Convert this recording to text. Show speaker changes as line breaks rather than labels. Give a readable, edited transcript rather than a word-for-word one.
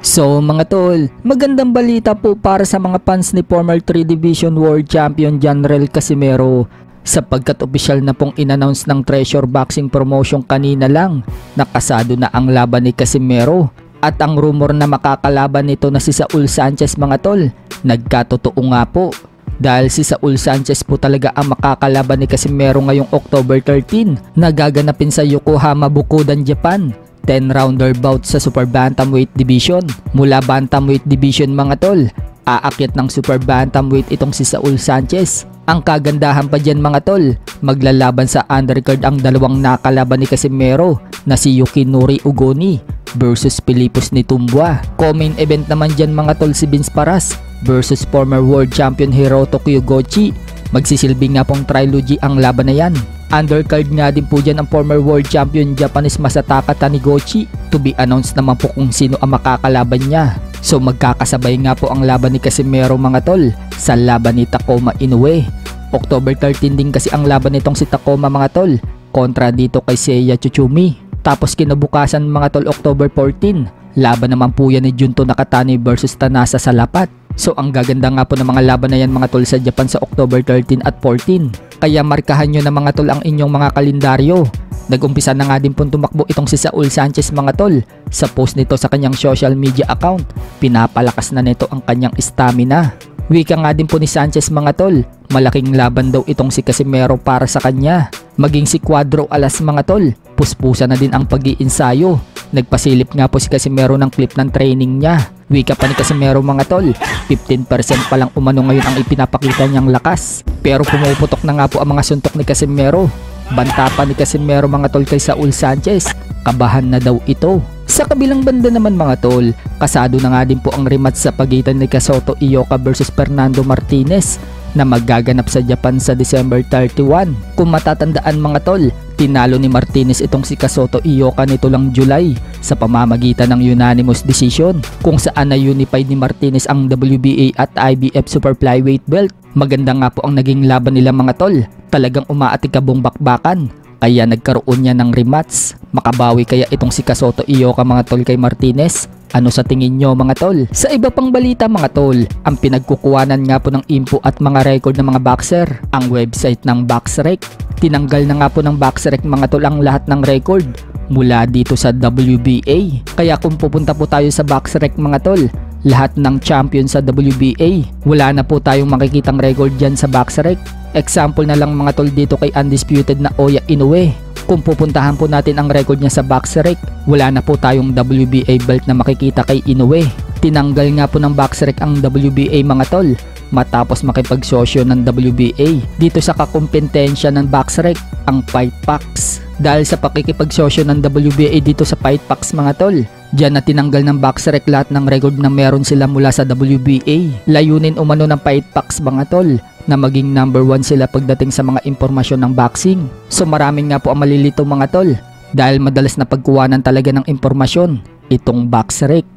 So mga tol, magandang balita po para sa mga fans ni former 3 Division World Champion Janrel Casimero, sapagkat opisyal na pong inannounce ng Treasure Boxing Promotion kanina lang na kasado na ang laban ni Casimero, at ang rumor na makakalaban nito na si Saul Sanchez mga tol, nagkatotoo nga po. Dahil si Saul Sanchez po talaga ang makakalaban ni Casimero ngayong October 13 na gaganapin sa Yokohama, Bukodan, Japan. 10-rounder bout sa Super Bantamweight Division. Mula Bantamweight Division mga tol, aakyat ng Super Bantamweight itong si Saul Sanchez. Ang kagandahan pa dyan mga tol, maglalaban sa undercard ang dalawang nakalaban ni Casimero na si Yukinori Ugoni versus Pilipos Nitumboa. Co-main event naman dyan mga tol si Vince Paras versus former world champion Hiroto Kyogochi. Magsisilbing nga pong trilogy ang laban na yan. Undercard nga din po dyan ang former world champion Japanese Masataka Taniguchi. To be announced naman po kung sino ang makakalaban niya. So magkakasabay nga po ang laban ni Casimero mga tol sa laban ni Takuma Inoue. October 13 din kasi ang laban nitong si Takuma mga tol kontra dito kay Seiya Tsutsumi. Tapos kinabukasan mga tol October 14, laban naman po yan ni Junto Nakatani versus Tanasa sa Lapat. So ang gaganda nga po ng mga laban na yan mga tol sa Japan sa October 13 at 14. Kaya markahan nyo na mga tol ang inyong mga kalendaryo. Nag-umpisa na nga din po tumakbo itong si Saul Sanchez mga tol. Sa post nito sa kanyang social media account, pinapalakas na nito ang kanyang stamina. Wika nga din po ni Sanchez mga tol, malaking laban daw itong si Casimero para sa kanya. Maging si Cuadro Alas mga tol, puspusa na din ang pag-iinsayo. Nagpasilip nga po si Casimero ng clip ng training niya. Wika pa ni Casimero mga tol, 15% pa lang umano ngayon ang ipinapakita niyang lakas. Pero pumuputok na nga po ang mga suntok ni Casimero. Banta pa ni Casimero mga tol kay Saul Sanchez, kabahan na daw ito. Sa kabilang banda naman mga tol, kasado na nga din po ang rematch sa pagitan ni Kazuto Ioka versus Fernando Martinez na maggaganap sa Japan sa December 31. Kung matatandaan mga tol, tinalo ni Martinez itong si Kazuto Ioka nito lang July sa pamamagitan ng unanimous decision, kung saan na-unified ni Martinez ang WBA at IBF Super Flyweight belt. Maganda nga po ang naging laban nila mga tol, talagang umaatikabong bakbakan. Kaya nagkaroon niya ng rematch. Makabawi kaya itong si Kazuto Ioka mga tol kay Martinez? Ano sa tingin nyo mga tol? Sa iba pang balita mga tol, ang pinagkukuhanan nga po ng info at mga record ng mga boxer, ang website ng BoxRec. Tinanggal na nga po ng BoxRec mga tol ang lahat ng record mula dito sa WBA. Kaya kung pupunta po tayo sa BoxRec mga tol, lahat ng champion sa WBA, wala na po tayong makikitang record dyan sa BoxRec. Example na lang mga tol dito kay undisputed na Oya Inoue. Kung pupuntahan po natin ang record niya sa BoxRec, wala na po tayong WBA belt na makikita kay Inoue. Tinanggal nga po ng BoxRec ang WBA mga tol matapos makipagsosyo ng WBA dito sa kakumpetensya ng BoxRec, ang Fight Packs. Dahil sa pakikipagsosyo ng WBA dito sa Fight Packs mga tol, diyan na tinanggal ng BoxRec lahat ng record na meron sila mula sa WBA. Layunin umano ng Fight Packs mga tol na maging number 1 sila pagdating sa mga impormasyon ng boxing. So maraming nga po ang malilito mga tol dahil madalas na pagkuhanan talaga ng impormasyon itong BoxRec.